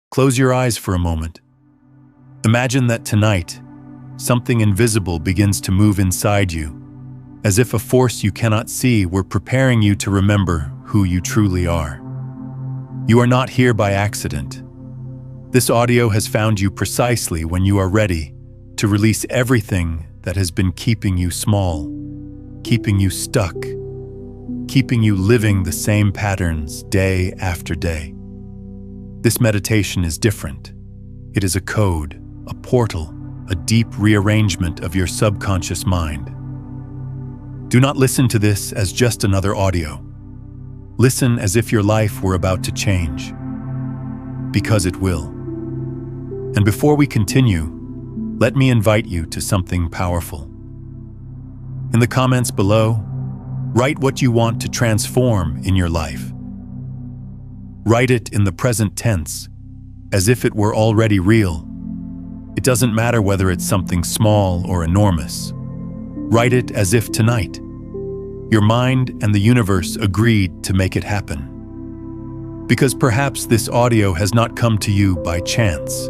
Close your eyes for a moment. Imagine that tonight, something invisible begins to move inside you, as if a force you cannot see were preparing you to remember who you truly are. You are not here by accident. This audio has found you precisely when you are ready to release everything that has been keeping you small, keeping you stuck, keeping you living the same patterns day after day. This meditation is different. It is a code, a portal, a deep rearrangement of your subconscious mind. Do not listen to this as just another audio. Listen as if your life were about to change. Because it will. And before we continue, let me invite you to something powerful. In the comments below, write what you want to transform in your life. Write it in the present tense, as if it were already real. It doesn't matter whether it's something small or enormous. Write it as if tonight, your mind and the universe agreed to make it happen. Because perhaps this audio has not come to you by chance.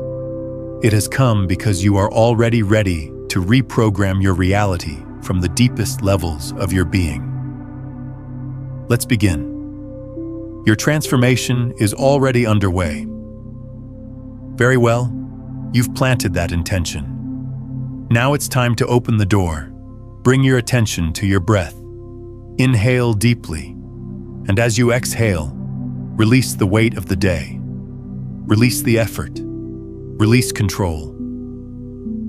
It has come because you are already ready to reprogram your reality from the deepest levels of your being. Let's begin. Your transformation is already underway. Very well, you've planted that intention. Now it's time to open the door. Bring your attention to your breath. Inhale deeply, and as you exhale, release the weight of the day. Release the effort. Release control.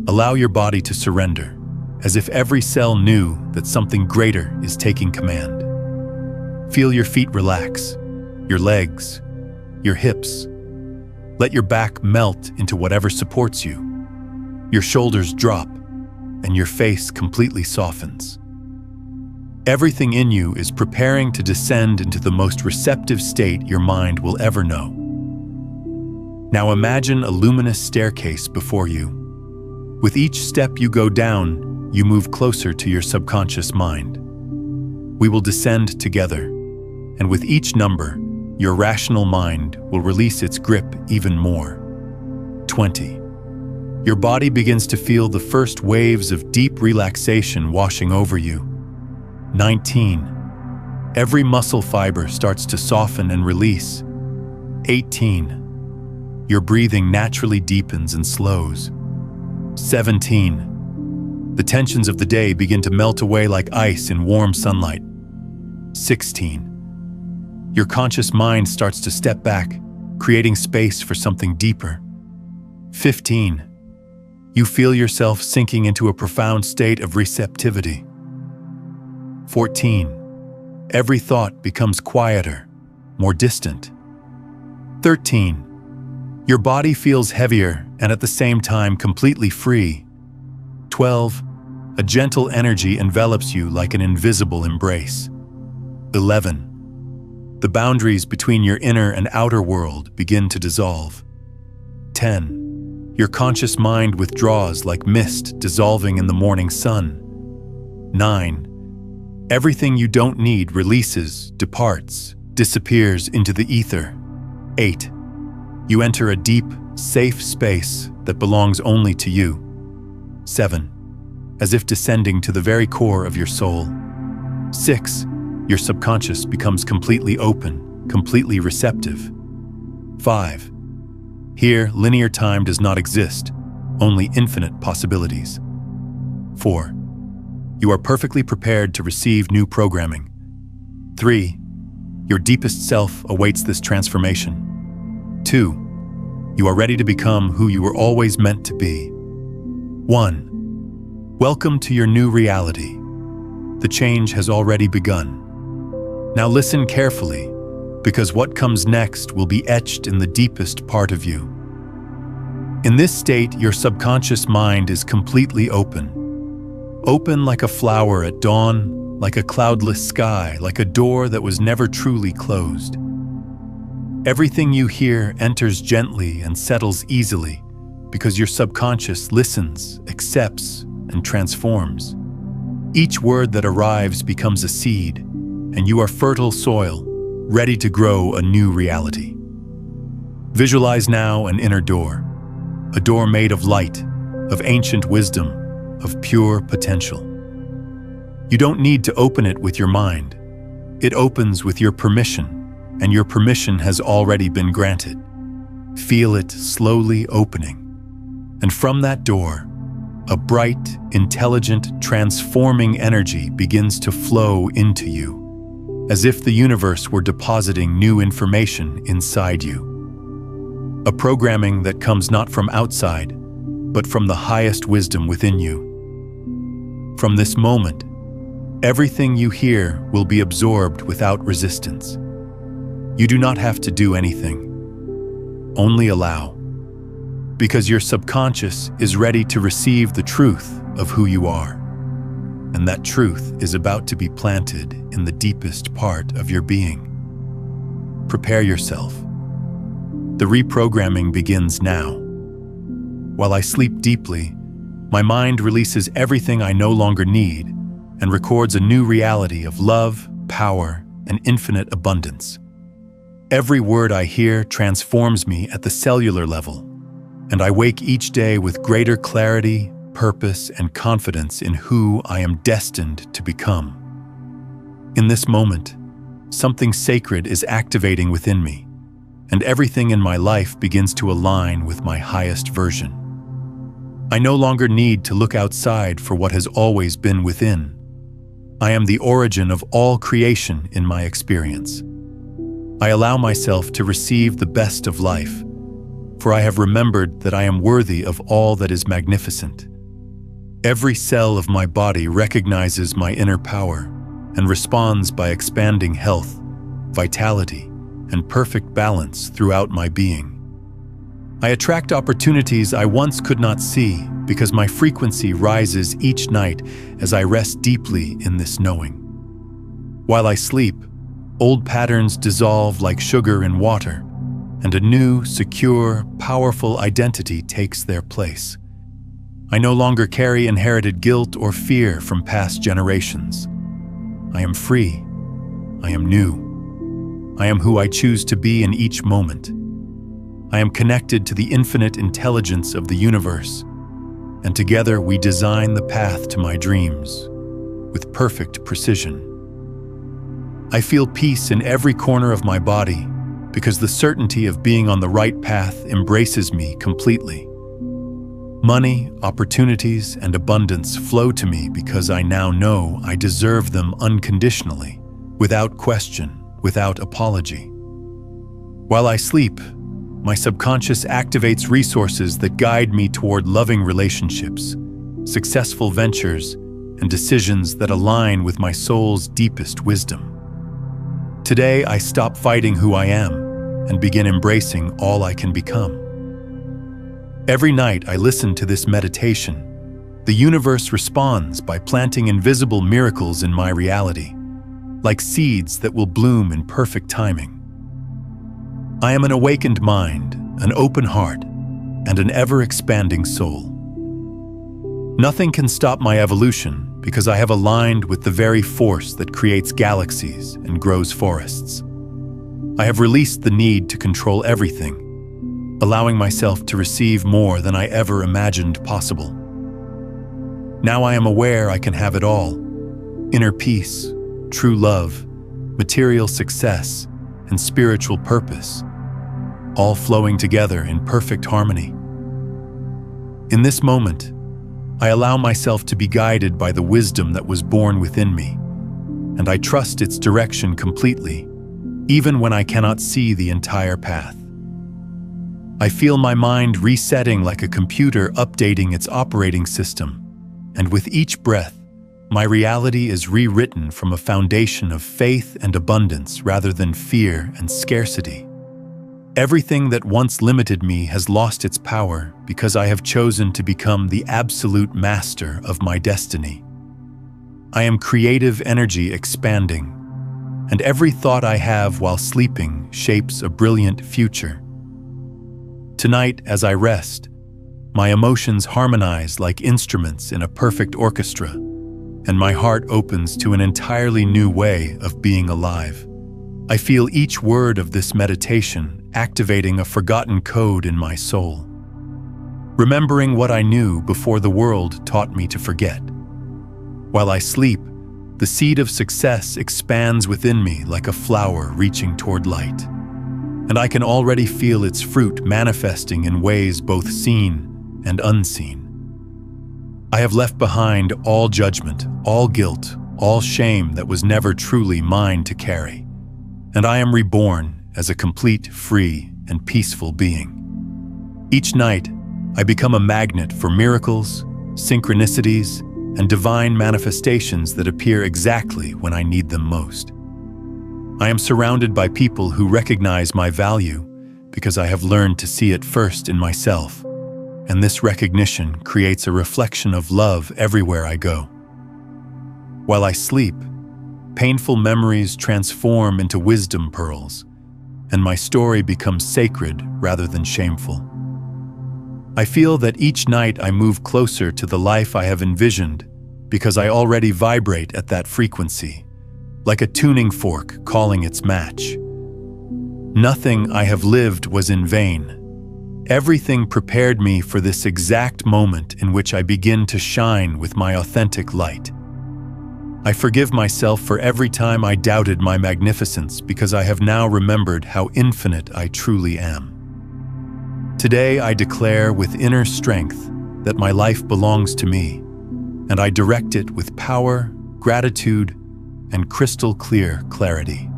Allow your body to surrender, as if every cell knew that something greater is taking command. Feel your feet relax, your legs, your hips. Let your back melt into whatever supports you. Your shoulders drop, and your face completely softens. Everything in you is preparing to descend into the most receptive state your mind will ever know. Now imagine a luminous staircase before you. With each step you go down, you move closer to your subconscious mind. We will descend together, and with each number, your rational mind will release its grip even more. 20. Your body begins to feel the first waves of deep relaxation washing over you. 19. Every muscle fiber starts to soften and release. 18. Your breathing naturally deepens and slows. 17. The tensions of the day begin to melt away like ice in warm sunlight. 16. Your conscious mind starts to step back, creating space for something deeper. 15. You feel yourself sinking into a profound state of receptivity. 14. Every thought becomes quieter, more distant. 13. Your body feels heavier and at the same time completely free. 12. A gentle energy envelops you like an invisible embrace. 11. The boundaries between your inner and outer world begin to dissolve. 10. Your conscious mind withdraws like mist dissolving in the morning sun. 9. Everything you don't need releases, departs, disappears into the ether. 8. You enter a deep, safe space that belongs only to you. 7. As if descending to the very core of your soul. 6. Your subconscious becomes completely open, completely receptive. 5. Here, linear time does not exist, only infinite possibilities. 4. You are perfectly prepared to receive new programming. 3. Your deepest self awaits this transformation. 2. You are ready to become who you were always meant to be. 1. Welcome to your new reality. The change has already begun. Now listen carefully, because what comes next will be etched in the deepest part of you. In this state, your subconscious mind is completely open. Open like a flower at dawn, like a cloudless sky, like a door that was never truly closed. Everything you hear enters gently and settles easily because your subconscious listens, accepts, and transforms. Each word that arrives becomes a seed, and you are fertile soil, ready to grow a new reality. Visualize now an inner door, a door made of light, of ancient wisdom, of pure potential. You don't need to open it with your mind. It opens with your permission, and your permission has already been granted. Feel it slowly opening. And from that door, a bright, intelligent, transforming energy begins to flow into you, as if the universe were depositing new information inside you. A programming that comes not from outside, but from the highest wisdom within you. From this moment, everything you hear will be absorbed without resistance. You do not have to do anything. Only allow. Because your subconscious is ready to receive the truth of who you are. And that truth is about to be planted in the deepest part of your being. Prepare yourself. The reprogramming begins now. While I sleep deeply, my mind releases everything I no longer need and records a new reality of love, power, and infinite abundance. Every word I hear transforms me at the cellular level, and I wake each day with greater clarity, purpose, and confidence in who I am destined to become. In this moment, something sacred is activating within me, and everything in my life begins to align with my highest version. I no longer need to look outside for what has always been within. I am the origin of all creation in my experience. I allow myself to receive the best of life, for I have remembered that I am worthy of all that is magnificent. Every cell of my body recognizes my inner power and responds by expanding health, vitality, and perfect balance throughout my being. I attract opportunities I once could not see because my frequency rises each night as I rest deeply in this knowing. While I sleep, old patterns dissolve like sugar in water, and a new, secure, powerful identity takes their place. I no longer carry inherited guilt or fear from past generations. I am free. I am new. I am who I choose to be in each moment. I am connected to the infinite intelligence of the universe, and together we design the path to my dreams with perfect precision. I feel peace in every corner of my body because the certainty of being on the right path embraces me completely. Money, opportunities, and abundance flow to me because I now know I deserve them unconditionally, without question, without apology. While I sleep, my subconscious activates resources that guide me toward loving relationships, successful ventures, and decisions that align with my soul's deepest wisdom. Today, I stop fighting who I am and begin embracing all I can become. Every night I listen to this meditation. The universe responds by planting invisible miracles in my reality, like seeds that will bloom in perfect timing. I am an awakened mind, an open heart, and an ever-expanding soul. Nothing can stop my evolution because I have aligned with the very force that creates galaxies and grows forests. I have released the need to control everything, allowing myself to receive more than I ever imagined possible. Now I am aware I can have it all: inner peace, true love, material success, and spiritual purpose, all flowing together in perfect harmony. In this moment, I allow myself to be guided by the wisdom that was born within me, and I trust its direction completely, even when I cannot see the entire path. I feel my mind resetting like a computer updating its operating system, and with each breath, my reality is rewritten from a foundation of faith and abundance rather than fear and scarcity. Everything that once limited me has lost its power because I have chosen to become the absolute master of my destiny. I am creative energy expanding, and every thought I have while sleeping shapes a brilliant future. Tonight, as I rest, my emotions harmonize like instruments in a perfect orchestra, and my heart opens to an entirely new way of being alive. I feel each word of this meditation activating a forgotten code in my soul. Remembering what I knew before the world taught me to forget. While I sleep, the seed of success expands within me like a flower reaching toward light. And I can already feel its fruit manifesting in ways both seen and unseen. I have left behind all judgment, all guilt, all shame that was never truly mine to carry. And I am reborn as a complete, free, and peaceful being. Each night, I become a magnet for miracles, synchronicities, and divine manifestations that appear exactly when I need them most. I am surrounded by people who recognize my value because I have learned to see it first in myself, and this recognition creates a reflection of love everywhere I go. While I sleep, painful memories transform into wisdom pearls, and my story becomes sacred rather than shameful. I feel that each night I move closer to the life I have envisioned because I already vibrate at that frequency, like a tuning fork calling its match. Nothing I have lived was in vain. Everything prepared me for this exact moment in which I begin to shine with my authentic light. I forgive myself for every time I doubted my magnificence because I have now remembered how infinite I truly am. Today I declare with inner strength that my life belongs to me, and I direct it with power, gratitude, and crystal clear clarity.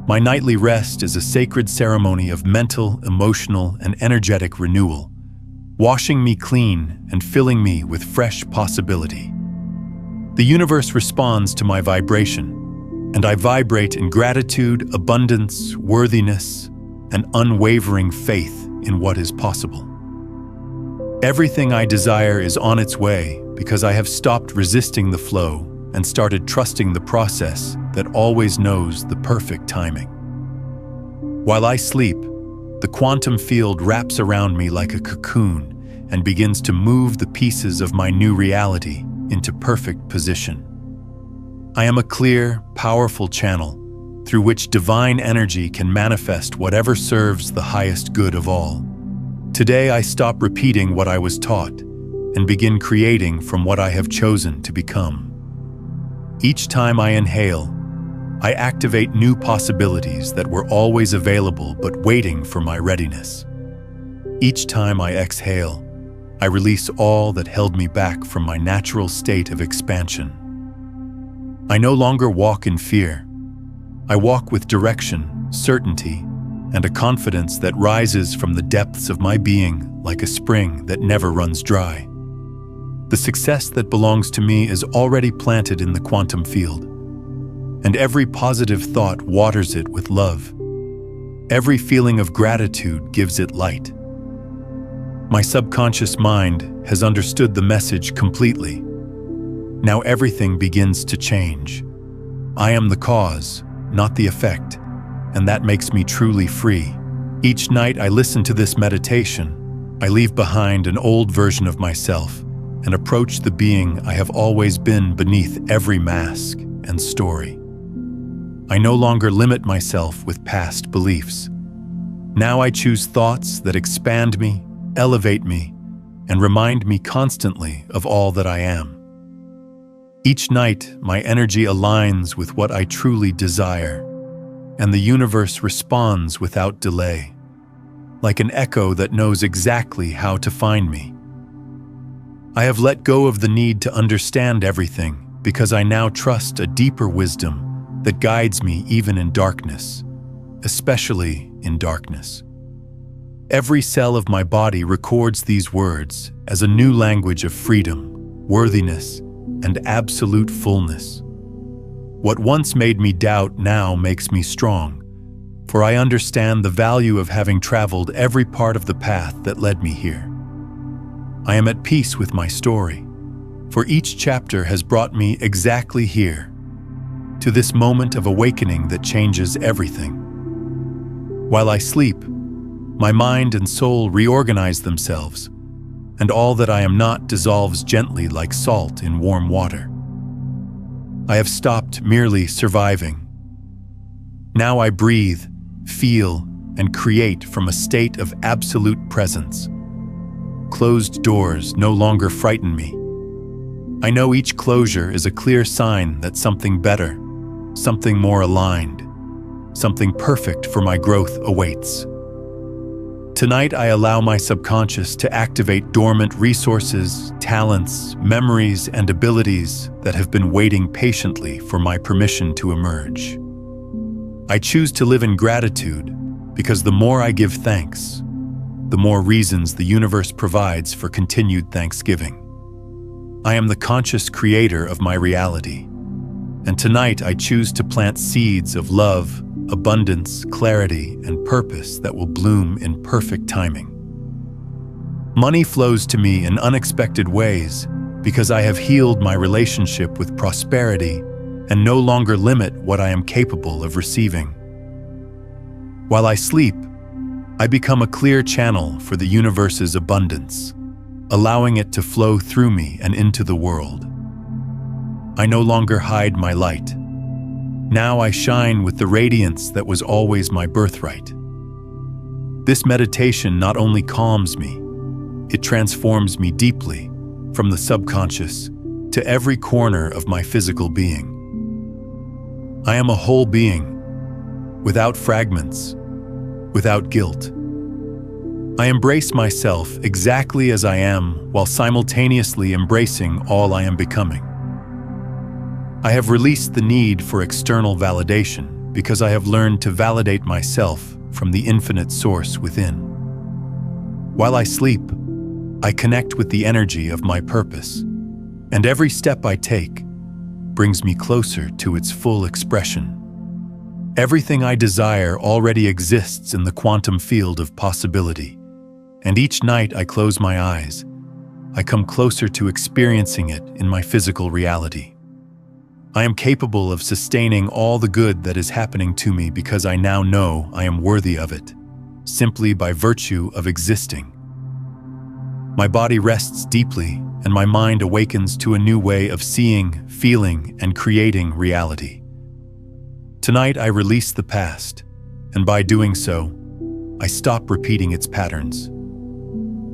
My nightly rest is a sacred ceremony of mental, emotional, and energetic renewal, washing me clean and filling me with fresh possibility. The universe responds to my vibration, and I vibrate in gratitude, abundance, worthiness, and unwavering faith in what is possible. Everything I desire is on its way because I have stopped resisting the flow and started trusting the process that always knows the perfect timing. While I sleep, the quantum field wraps around me like a cocoon and begins to move the pieces of my new reality into perfect position. I am a clear, powerful channel through which divine energy can manifest whatever serves the highest good of all. Today I stop repeating what I was taught and begin creating from what I have chosen to become. Each time I inhale, I activate new possibilities that were always available but waiting for my readiness. Each time I exhale, I release all that held me back from my natural state of expansion. I no longer walk in fear. I walk with direction, certainty, and a confidence that rises from the depths of my being like a spring that never runs dry. The success that belongs to me is already planted in the quantum field, and every positive thought waters it with love. Every feeling of gratitude gives it light. My subconscious mind has understood the message completely. Now everything begins to change. I am the cause, not the effect, and that makes me truly free. Each night I listen to this meditation, I leave behind an old version of myself and approach the being I have always been beneath every mask and story. I no longer limit myself with past beliefs. Now I choose thoughts that expand me, elevate me, and remind me constantly of all that I am. Each night, my energy aligns with what I truly desire, and the universe responds without delay, like an echo that knows exactly how to find me. I have let go of the need to understand everything because I now trust a deeper wisdom that guides me even in darkness, especially in darkness. Every cell of my body records these words as a new language of freedom, worthiness, and absolute fullness. What once made me doubt now makes me strong, for I understand the value of having traveled every part of the path that led me here. I am at peace with my story, for each chapter has brought me exactly here, to this moment of awakening that changes everything. While I sleep, my mind and soul reorganize themselves, and all that I am not dissolves gently like salt in warm water. I have stopped merely surviving. Now I breathe, feel, and create from a state of absolute presence. Closed doors no longer frighten me. I know each closure is a clear sign that something better, something more aligned, something perfect for my growth awaits. Tonight, I allow my subconscious to activate dormant resources, talents, memories, and abilities that have been waiting patiently for my permission to emerge. I choose to live in gratitude because the more I give thanks, the more reasons the universe provides for continued thanksgiving. I am the conscious creator of my reality, and tonight I choose to plant seeds of love, abundance, clarity, and purpose that will bloom in perfect timing. Money flows to me in unexpected ways because I have healed my relationship with prosperity and no longer limit what I am capable of receiving. While I sleep, I become a clear channel for the universe's abundance, allowing it to flow through me and into the world. I no longer hide my light. Now I shine with the radiance that was always my birthright. This meditation not only calms me, it transforms me deeply, from the subconscious to every corner of my physical being. I am a whole being, without fragments, without guilt. I embrace myself exactly as I am while simultaneously embracing all I am becoming. I have released the need for external validation because I have learned to validate myself from the infinite source within. While I sleep, I connect with the energy of my purpose, and every step I take brings me closer to its full expression. Everything I desire already exists in the quantum field of possibility, and each night I close my eyes, I come closer to experiencing it in my physical reality. I am capable of sustaining all the good that is happening to me because I now know I am worthy of it, simply by virtue of existing. My body rests deeply, and my mind awakens to a new way of seeing, feeling, and creating reality. Tonight I release the past, and by doing so, I stop repeating its patterns.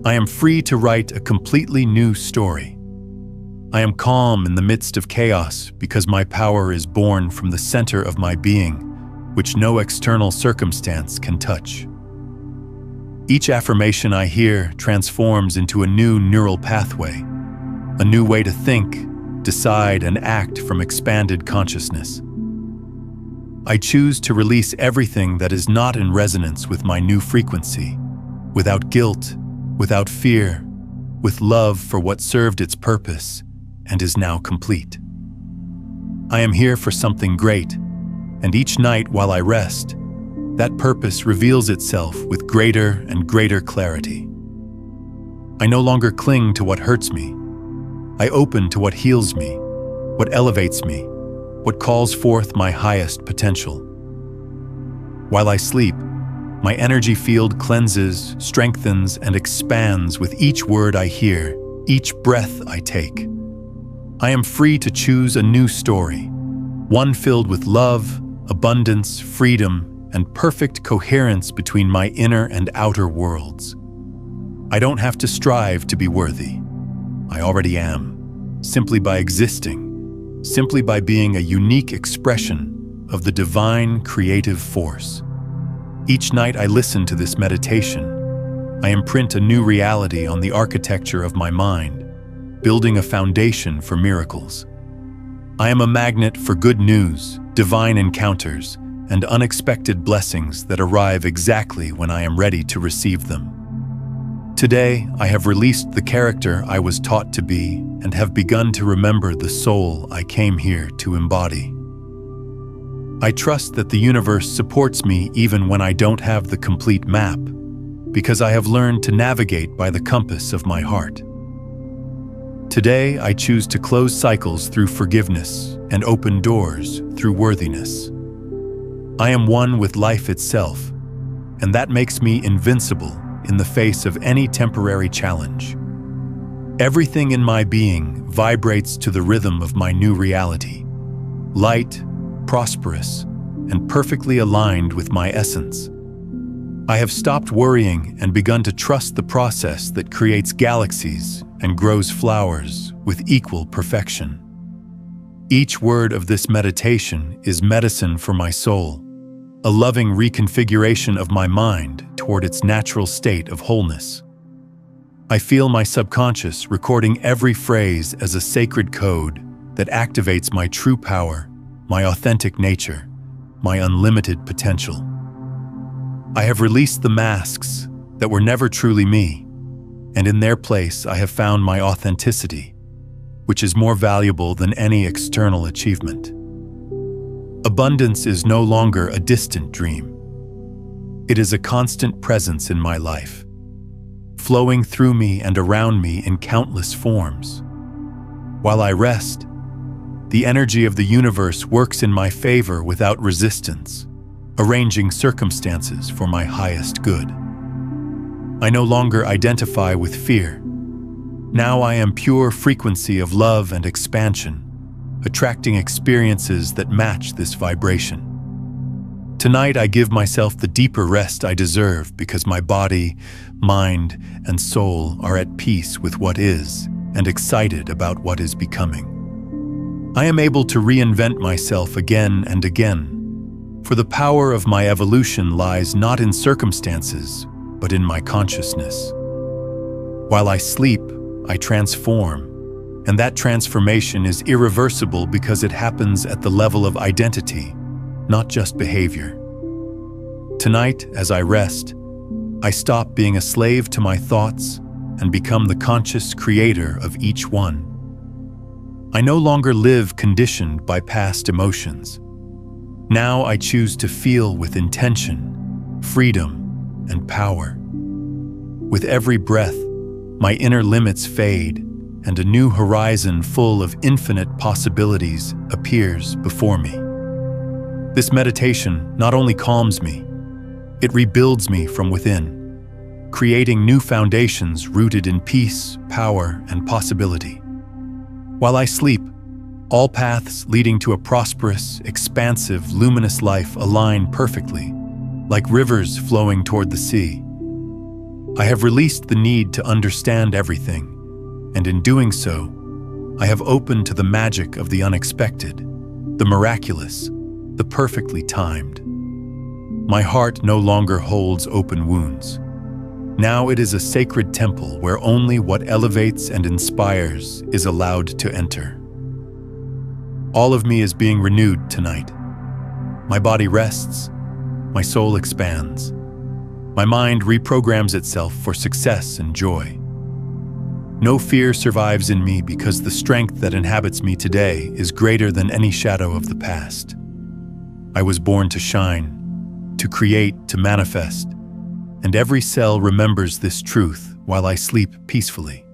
I am free to write a completely new story. I am calm in the midst of chaos because my power is born from the center of my being, which no external circumstance can touch. Each affirmation I hear transforms into a new neural pathway, a new way to think, decide, and act from expanded consciousness. I choose to release everything that is not in resonance with my new frequency, without guilt, without fear, with love for what served its purpose and is now complete. I am here for something great, and each night while I rest, that purpose reveals itself with greater and greater clarity. I no longer cling to what hurts me. I open to what heals me, what elevates me, what calls forth my highest potential. While I sleep, my energy field cleanses, strengthens, and expands with each word I hear, each breath I take. I am free to choose a new story, one filled with love, abundance, freedom, and perfect coherence between my inner and outer worlds. I don't have to strive to be worthy. I already am, simply by existing, simply by being a unique expression of the divine creative force. Each night I listen to this meditation, I imprint a new reality on the architecture of my mind, building a foundation for miracles. I am a magnet for good news, divine encounters, and unexpected blessings that arrive exactly when I am ready to receive them. Today, I have released the character I was taught to be and have begun to remember the soul I came here to embody. I trust that the universe supports me even when I don't have the complete map, because I have learned to navigate by the compass of my heart. Today, I choose to close cycles through forgiveness and open doors through worthiness. I am one with life itself, and that makes me invincible in the face of any temporary challenge. Everything in my being vibrates to the rhythm of my new reality, light, prosperous, and perfectly aligned with my essence. I have stopped worrying and begun to trust the process that creates galaxies and grows flowers with equal perfection. Each word of this meditation is medicine for my soul, a loving reconfiguration of my mind toward its natural state of wholeness. I feel my subconscious recording every phrase as a sacred code that activates my true power, my authentic nature, my unlimited potential. I have released the masks that were never truly me, and in their place I have found my authenticity, which is more valuable than any external achievement. Abundance is no longer a distant dream. It is a constant presence in my life, flowing through me and around me in countless forms. While I rest, the energy of the universe works in my favor without resistance, arranging circumstances for my highest good. I no longer identify with fear. Now I am pure frequency of love and expansion, attracting experiences that match this vibration. Tonight I give myself the deeper rest I deserve because my body, mind, and soul are at peace with what is and excited about what is becoming. I am able to reinvent myself again and again, for the power of my evolution lies not in circumstances, but in my consciousness. While I sleep, I transform, and that transformation is irreversible because it happens at the level of identity, not just behavior. Tonight, as I rest, I stop being a slave to my thoughts and become the conscious creator of each one. I no longer live conditioned by past emotions. Now I choose to feel with intention, freedom, and power. With every breath, my inner limits fade, and a new horizon full of infinite possibilities appears before me. This meditation not only calms me, it rebuilds me from within, creating new foundations rooted in peace, power, and possibility. While I sleep, all paths leading to a prosperous, expansive, luminous life align perfectly, like rivers flowing toward the sea. I have released the need to understand everything, and in doing so, I have opened to the magic of the unexpected, the miraculous, the perfectly timed. My heart no longer holds open wounds. Now it is a sacred temple where only what elevates and inspires is allowed to enter. All of me is being renewed tonight. My body rests, my soul expands. My mind reprograms itself for success and joy. No fear survives in me because the strength that inhabits me today is greater than any shadow of the past. I was born to shine, to create, to manifest, and every cell remembers this truth while I sleep peacefully.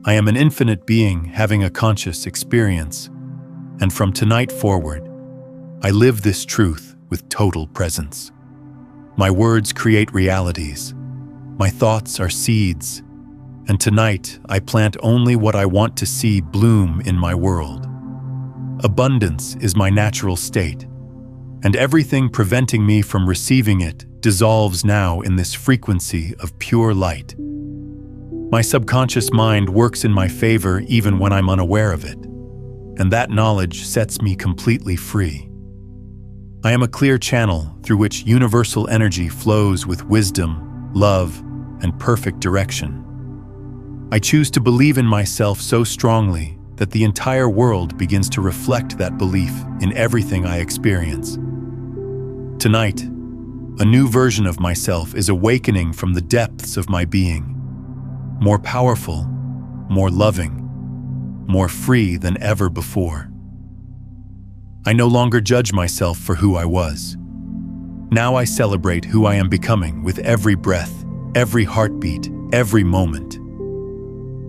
I am an infinite being having a conscious experience, and from tonight forward, I live this truth with total presence. My words create realities. My thoughts are seeds, and tonight I plant only what I want to see bloom in my world. Abundance is my natural state, and everything preventing me from receiving it dissolves now in this frequency of pure light. My subconscious mind works in my favor even when I'm unaware of it, and that knowledge sets me completely free. I am a clear channel through which universal energy flows with wisdom, love, and perfect direction. I choose to believe in myself so strongly that the entire world begins to reflect that belief in everything I experience. Tonight, a new version of myself is awakening from the depths of my being, more powerful, more loving, more free than ever before. I no longer judge myself for who I was. Now I celebrate who I am becoming with every breath, every heartbeat, every moment.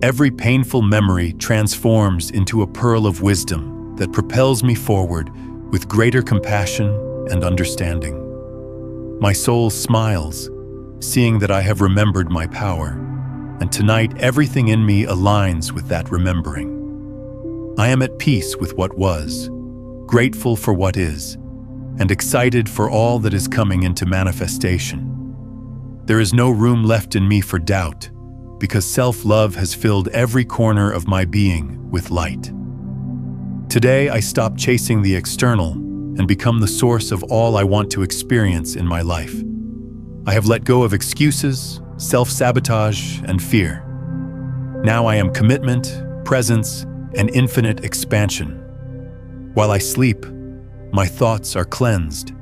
Every painful memory transforms into a pearl of wisdom that propels me forward with greater compassion and understanding. My soul smiles, seeing that I have remembered my power, and tonight everything in me aligns with that remembering. I am at peace with what was, grateful for what is, and excited for all that is coming into manifestation. There is no room left in me for doubt, because self-love has filled every corner of my being with light. Today, I stop chasing the external and become the source of all I want to experience in my life. I have let go of excuses, self-sabotage, and fear. Now I am commitment, presence, and infinite expansion. While I sleep, my thoughts are cleansed,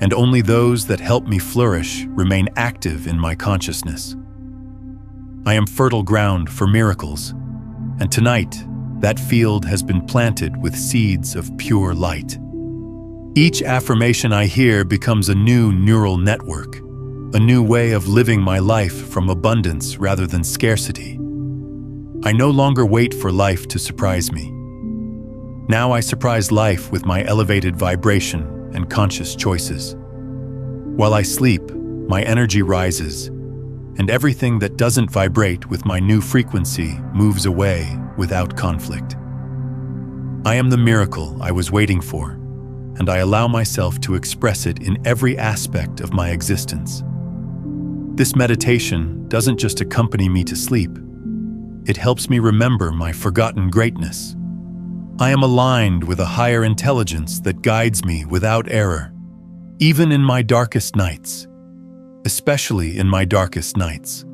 and only those that help me flourish remain active in my consciousness. I am fertile ground for miracles, and tonight, that field has been planted with seeds of pure light. Each affirmation I hear becomes a new neural network, a new way of living my life from abundance rather than scarcity. I no longer wait for life to surprise me. Now I surprise life with my elevated vibration and conscious choices. While I sleep, my energy rises, and everything that doesn't vibrate with my new frequency moves away without conflict. I am the miracle I was waiting for, and I allow myself to express it in every aspect of my existence. This meditation doesn't just accompany me to sleep. It helps me remember my forgotten greatness. I am aligned with a higher intelligence that guides me without error, even in my darkest nights, especially in my darkest nights.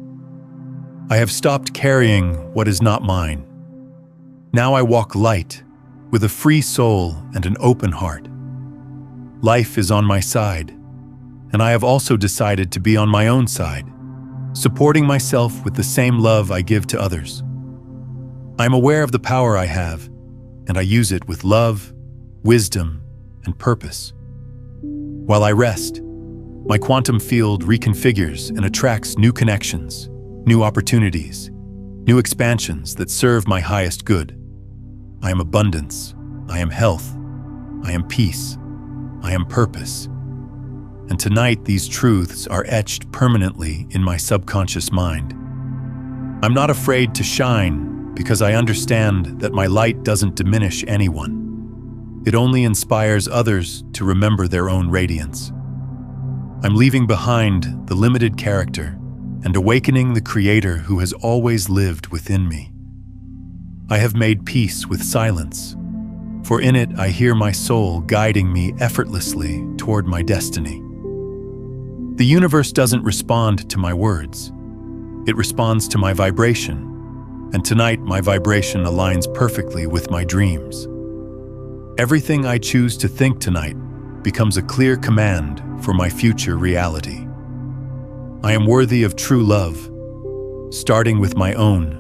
I have stopped carrying what is not mine. Now I walk light, with a free soul and an open heart. Life is on my side, and I have also decided to be on my own side, supporting myself with the same love I give to others. I am aware of the power I have, and I use it with love, wisdom, and purpose. While I rest, my quantum field reconfigures and attracts new connections, new opportunities, new expansions that serve my highest good. I am abundance, I am health, I am peace, I am purpose. And tonight these truths are etched permanently in my subconscious mind. I'm not afraid to shine because I understand that my light doesn't diminish anyone. It only inspires others to remember their own radiance. I'm leaving behind the limited character and awakening the creator who has always lived within me. I have made peace with silence, for in it I hear my soul guiding me effortlessly toward my destiny. The universe doesn't respond to my words. It responds to my vibration, and tonight my vibration aligns perfectly with my dreams. Everything I choose to think tonight becomes a clear command for my future reality. I am worthy of true love, starting with my own,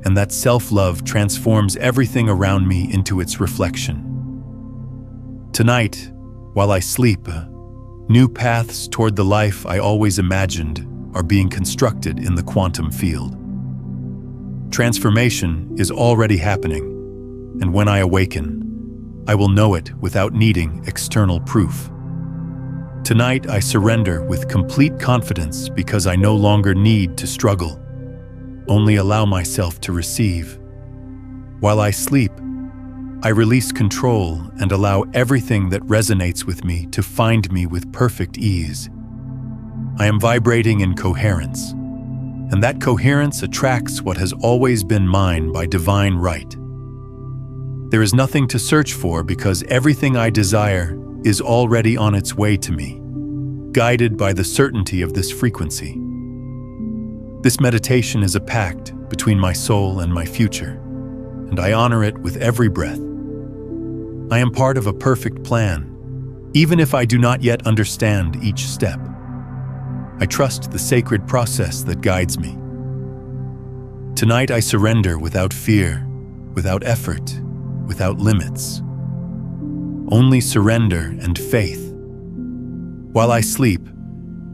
and that self-love transforms everything around me into its reflection. Tonight, while I sleep, new paths toward the life I always imagined are being constructed in the quantum field. Transformation is already happening, and when I awaken, I will know it without needing external proof. Tonight, I surrender with complete confidence because I no longer need to struggle, only allow myself to receive. While I sleep, I release control and allow everything that resonates with me to find me with perfect ease. I am vibrating in coherence, and that coherence attracts what has always been mine by divine right. There is nothing to search for because everything I desire is already on its way to me, guided by the certainty of this frequency. This meditation is a pact between my soul and my future, and I honor it with every breath. I am part of a perfect plan, even if I do not yet understand each step. I trust the sacred process that guides me. Tonight I surrender without fear, without effort, without limits. Only surrender and faith. While I sleep,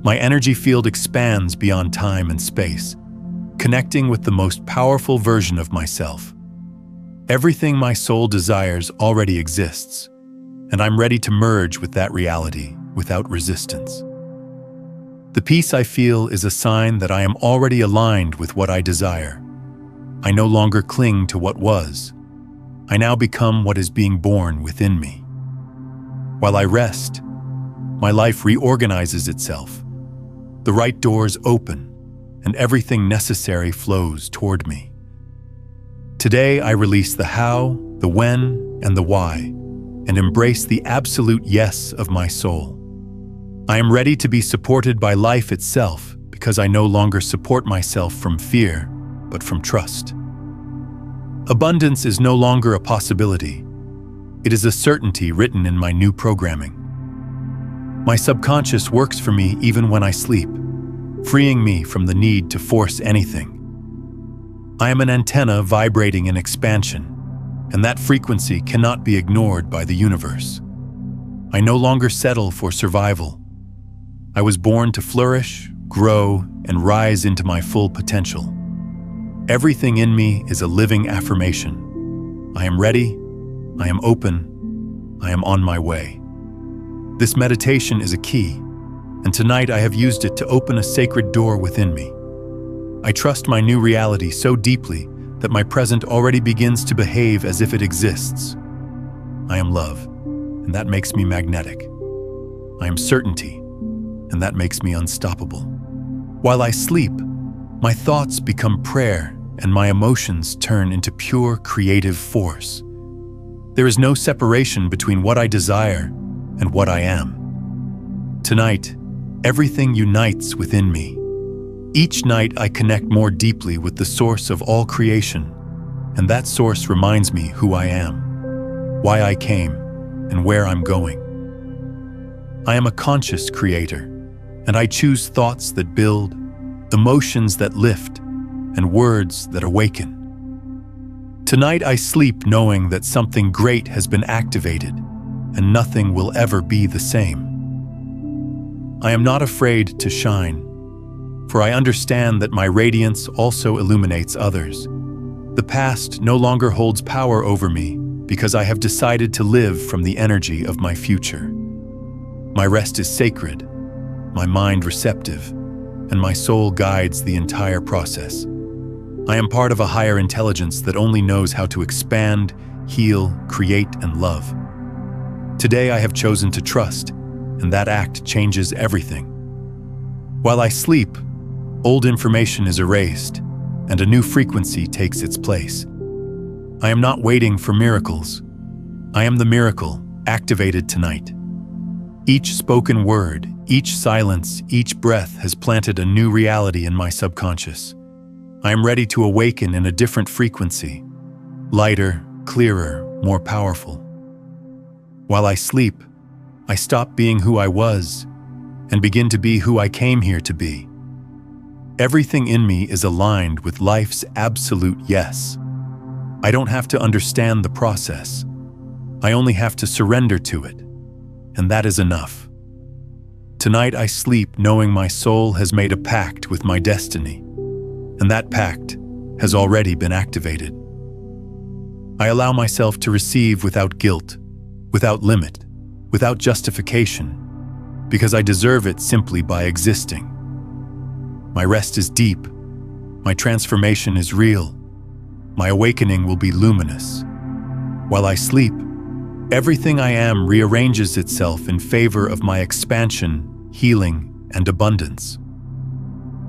my energy field expands beyond time and space, connecting with the most powerful version of myself. Everything my soul desires already exists, and I'm ready to merge with that reality without resistance. The peace I feel is a sign that I am already aligned with what I desire. I no longer cling to what was. I now become what is being born within me. While I rest, my life reorganizes itself. the right doors open, and everything necessary flows toward me. Today, I release the how, the when, and the why, and embrace the absolute yes of my soul. I am ready to be supported by life itself because I no longer support myself from fear, but from trust. Abundance is no longer a possibility. It is a certainty written in my new programming. My subconscious works for me even when I sleep, freeing me from the need to force anything. I am an antenna vibrating in expansion, and that frequency cannot be ignored by the universe. I no longer settle for survival. I was born to flourish, grow, and rise into my full potential. Everything in me is a living affirmation. I am ready, I am open, I am on my way. This meditation is a key, and tonight I have used it to open a sacred door within me. I trust my new reality so deeply that my present already begins to behave as if it exists. I am love, and that makes me magnetic. I am certainty, and that makes me unstoppable. While I sleep, my thoughts become prayer, and my emotions turn into pure creative force. There is no separation between what I desire and what I am. Tonight, everything unites within me. Each night I connect more deeply with the source of all creation, and that source reminds me who I am, why I came, and where I'm going. I am a conscious creator, and I choose thoughts that build, emotions that lift, and words that awaken. Tonight I sleep knowing that something great has been activated, and nothing will ever be the same. I am not afraid to shine, for I understand that my radiance also illuminates others. The past no longer holds power over me because I have decided to live from the energy of my future. My rest is sacred, my mind receptive, and my soul guides the entire process. I am part of a higher intelligence that only knows how to expand, heal, create, and love. Today I have chosen to trust, and that act changes everything. While I sleep, old information is erased, and a new frequency takes its place. I am not waiting for miracles. I am the miracle activated tonight. Each spoken word, each silence, each breath has planted a new reality in my subconscious. I am ready to awaken in a different frequency, lighter, clearer, more powerful. While I sleep, I stop being who I was and begin to be who I came here to be. Everything in me is aligned with life's absolute yes. I don't have to understand the process. I only have to surrender to it, and that is enough. Tonight I sleep knowing my soul has made a pact with my destiny, and that pact has already been activated. I allow myself to receive without guilt, without limit, without justification, because I deserve it simply by existing. My rest is deep, my transformation is real, my awakening will be luminous. While I sleep, everything I am rearranges itself in favor of my expansion, healing, and abundance.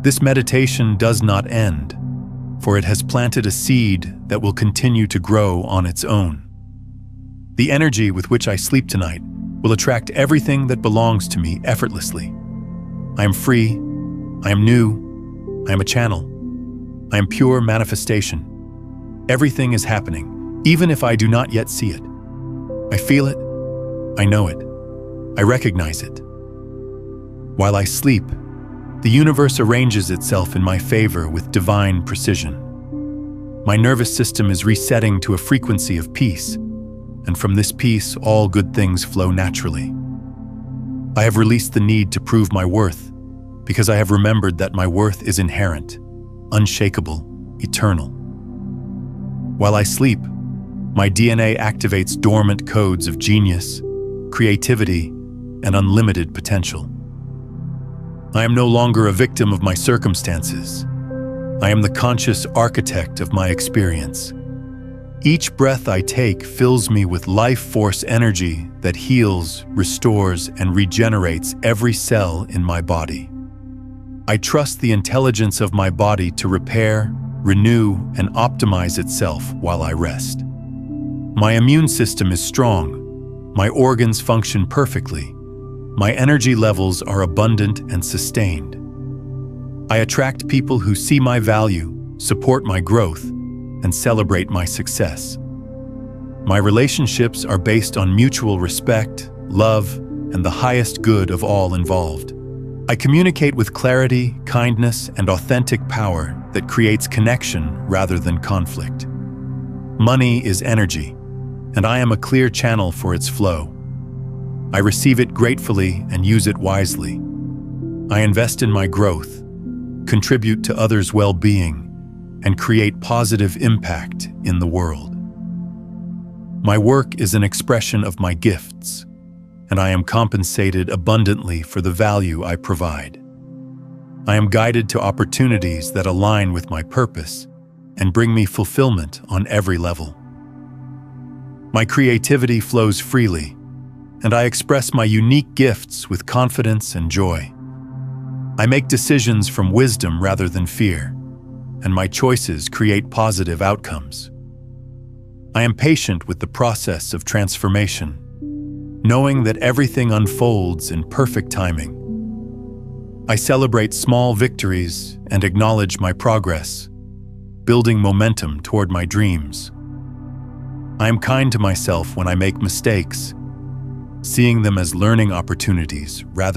This meditation does not end, for it has planted a seed that will continue to grow on its own. The energy with which I sleep tonight will attract everything that belongs to me effortlessly. I am free, I am new, I am a channel, I am pure manifestation. Everything is happening, even if I do not yet see it. I feel it, I know it, I recognize it. While I sleep, the universe arranges itself in my favor with divine precision. My nervous system is resetting to a frequency of peace, and from this peace, all good things flow naturally. I have released the need to prove my worth, because I have remembered that my worth is inherent, unshakable, eternal. While I sleep, my DNA activates dormant codes of genius, creativity, and unlimited potential. I am no longer a victim of my circumstances. I am the conscious architect of my experience. Each breath I take fills me with life force energy that heals, restores, and regenerates every cell in my body. I trust the intelligence of my body to repair, renew, and optimize itself while I rest. My immune system is strong. My organs function perfectly. My energy levels are abundant and sustained. I attract people who see my value, support my growth, and celebrate my success. My relationships are based on mutual respect, love, and the highest good of all involved. I communicate with clarity, kindness, and authentic power that creates connection rather than conflict. Money is energy, and I am a clear channel for its flow. I receive it gratefully and use it wisely. I invest in my growth, contribute to others' well-being, and create positive impact in the world. My work is an expression of my gifts, and I am compensated abundantly for the value I provide. I am guided to opportunities that align with my purpose and bring me fulfillment on every level. My creativity flows freely, and I express my unique gifts with confidence and joy. I make decisions from wisdom rather than fear, and my choices create positive outcomes. I am patient with the process of transformation, knowing that everything unfolds in perfect timing. I celebrate small victories and acknowledge my progress, building momentum toward my dreams. I am kind to myself when I make mistakes, seeing them as learning opportunities rather